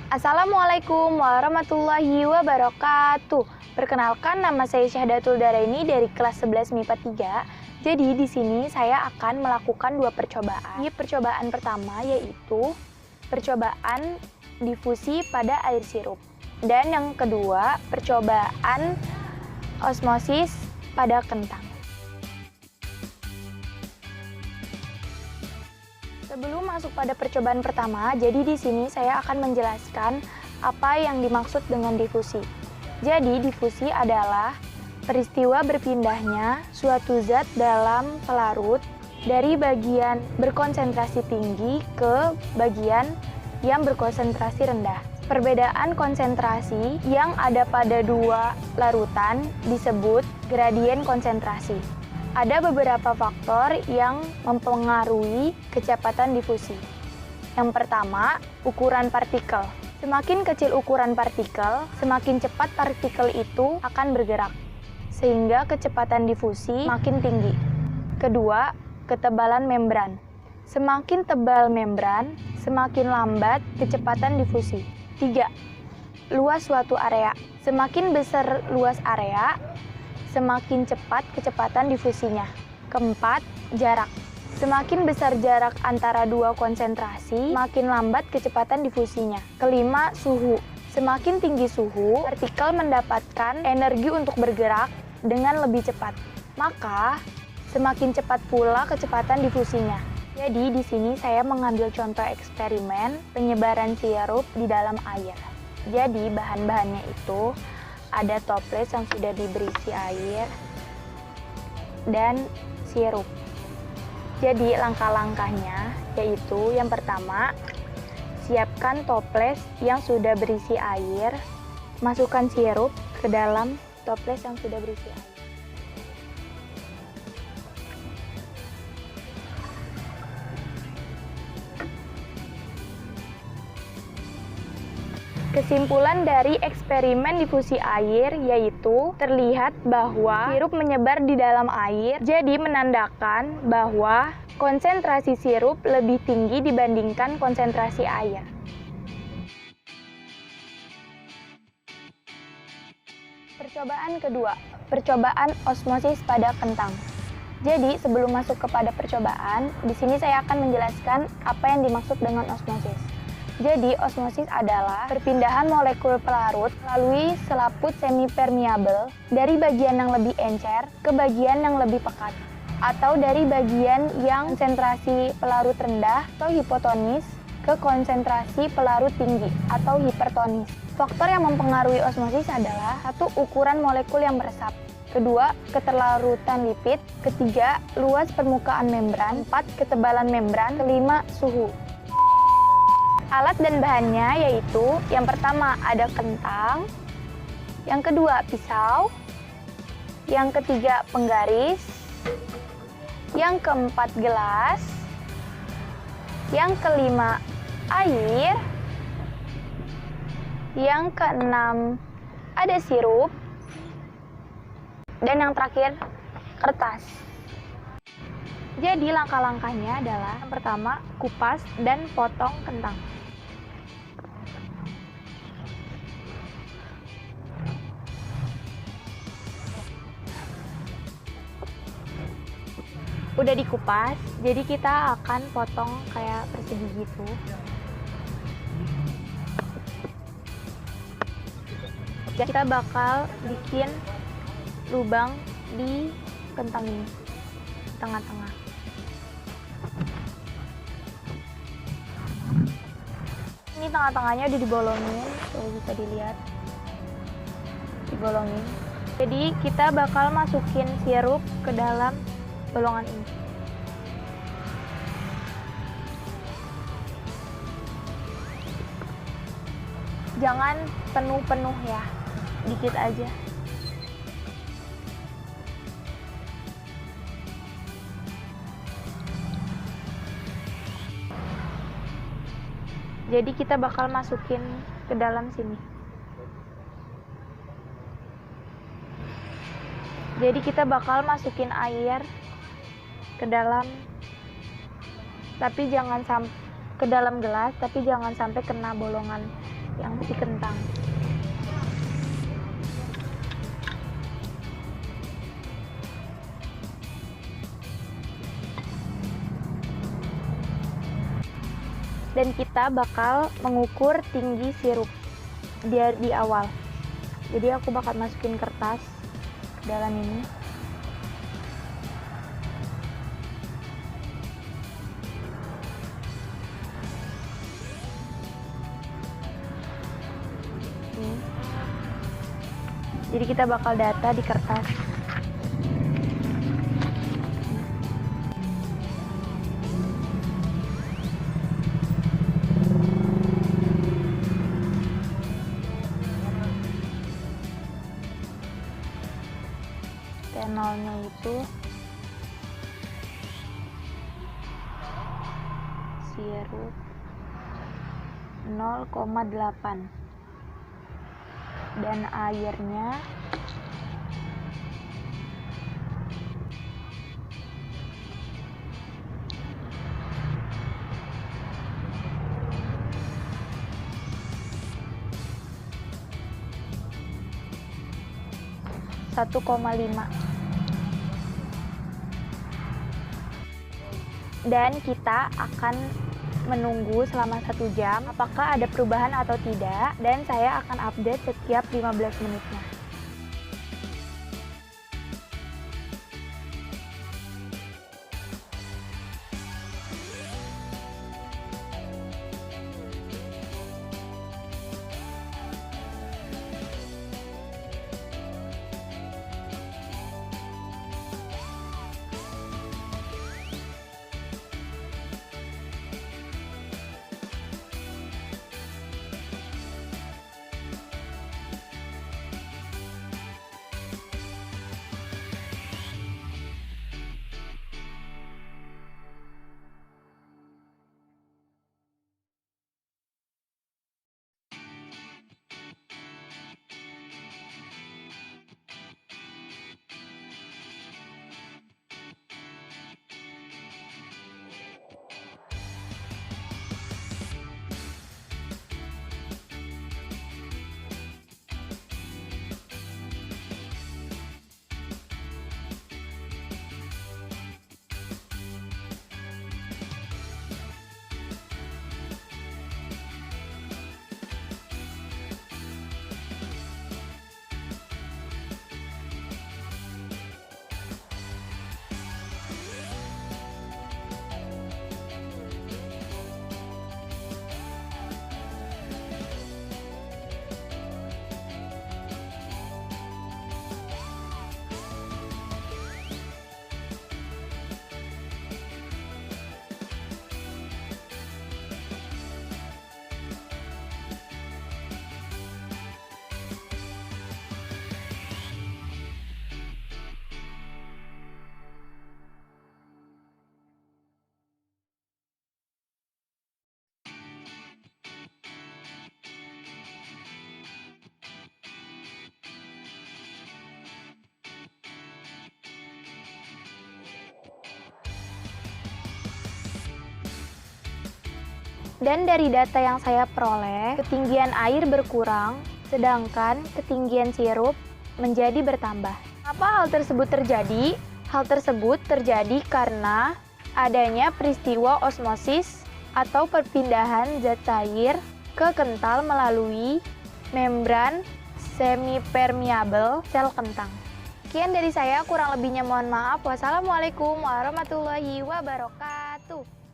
Assalamualaikum warahmatullahi wabarakatuh. Perkenalkan, nama saya Syahdatul Daraini dari kelas 11 MIPA 3. Jadi di sini saya akan melakukan dua percobaan. Percobaan pertama yaitu percobaan difusi pada air sirup. Dan yang kedua, percobaan osmosis pada kentang. Sebelum masuk pada percobaan pertama, jadi di sini saya akan menjelaskan apa yang dimaksud dengan difusi. Jadi, difusi adalah peristiwa berpindahnya suatu zat dalam pelarut dari bagian berkonsentrasi tinggi ke bagian yang berkonsentrasi rendah. Perbedaan konsentrasi yang ada pada dua larutan disebut gradien konsentrasi. Ada beberapa faktor yang mempengaruhi kecepatan difusi. Yang pertama, ukuran partikel. Semakin kecil ukuran partikel, semakin cepat partikel itu akan bergerak, sehingga kecepatan difusi makin tinggi. Kedua, ketebalan membran. Semakin tebal membran, semakin lambat kecepatan difusi. Tiga, luas suatu area. Semakin besar luas area, semakin cepat kecepatan difusinya. Keempat, jarak. Semakin besar jarak antara dua konsentrasi, makin lambat kecepatan difusinya. Kelima, suhu. Semakin tinggi suhu, partikel mendapatkan energi untuk bergerak dengan lebih cepat. Maka, semakin cepat pula kecepatan difusinya. Jadi, di sini saya mengambil contoh eksperimen penyebaran sirup di dalam air. Jadi, bahan-bahannya itu ada toples yang sudah diberisi air dan sirup. Jadi langkah-langkahnya yaitu yang pertama, siapkan toples yang sudah berisi air, masukkan sirup ke dalam toples yang sudah berisi air. Kesimpulan dari eksperimen difusi air yaitu terlihat bahwa sirup menyebar di dalam air, jadi menandakan bahwa konsentrasi sirup lebih tinggi dibandingkan konsentrasi air. Percobaan kedua, percobaan osmosis pada kentang. Jadi, sebelum masuk kepada percobaan, di sini saya akan menjelaskan apa yang dimaksud dengan osmosis. Jadi, osmosis adalah perpindahan molekul pelarut melalui selaput semipermeabel dari bagian yang lebih encer ke bagian yang lebih pekat, atau dari bagian yang konsentrasi pelarut rendah atau hipotonis ke konsentrasi pelarut tinggi atau hipertonis. Faktor yang mempengaruhi osmosis adalah satu, ukuran molekul yang meresap. Kedua, keterlarutan lipid. Ketiga, luas permukaan membran. Empat, ketebalan membran. Kelima, suhu. Alat dan bahannya yaitu yang pertama ada kentang, yang kedua pisau, yang ketiga penggaris, yang keempat gelas, yang kelima air, yang keenam ada sirup, dan yang terakhir kertas. Jadi langkah-langkahnya adalah yang pertama kupas dan potong kentang. Udah dikupas, jadi kita akan potong kayak persegi gitu. Dan kita bakal bikin lubang di kentang ini, tengah-tengah. Ini tengah-tengahnya udah dibolongin, tuh bisa dilihat. Dibolongin. Jadi kita bakal masukin sirup ke dalam bolongan ini. Jangan penuh-penuh ya, dikit aja. Jadi kita bakal masukin ke dalam sini. Jadi kita bakal masukin air ke dalam, tapi jangan ke dalam gelas, tapi jangan sampai kena bolongan yang si kentang. Dan kita bakal mengukur tinggi sirup di awal. Jadi aku bakal masukin kertas ke dalam ini. Jadi kita bakal data di kertas. T0-nya itu sirup 0,8 dan airnya 1,5. Dan kita akan menunggu selama 1 jam apakah ada perubahan atau tidak, dan saya akan update setiap 15 menitnya. Dan dari data yang saya peroleh, ketinggian air berkurang, sedangkan ketinggian sirup menjadi bertambah. Kenapa hal tersebut terjadi? Hal tersebut terjadi karena adanya peristiwa osmosis atau perpindahan zat cair ke kental melalui membran semipermeable sel kentang. Sekian dari saya, kurang lebihnya mohon maaf. Wassalamualaikum warahmatullahi wabarakatuh.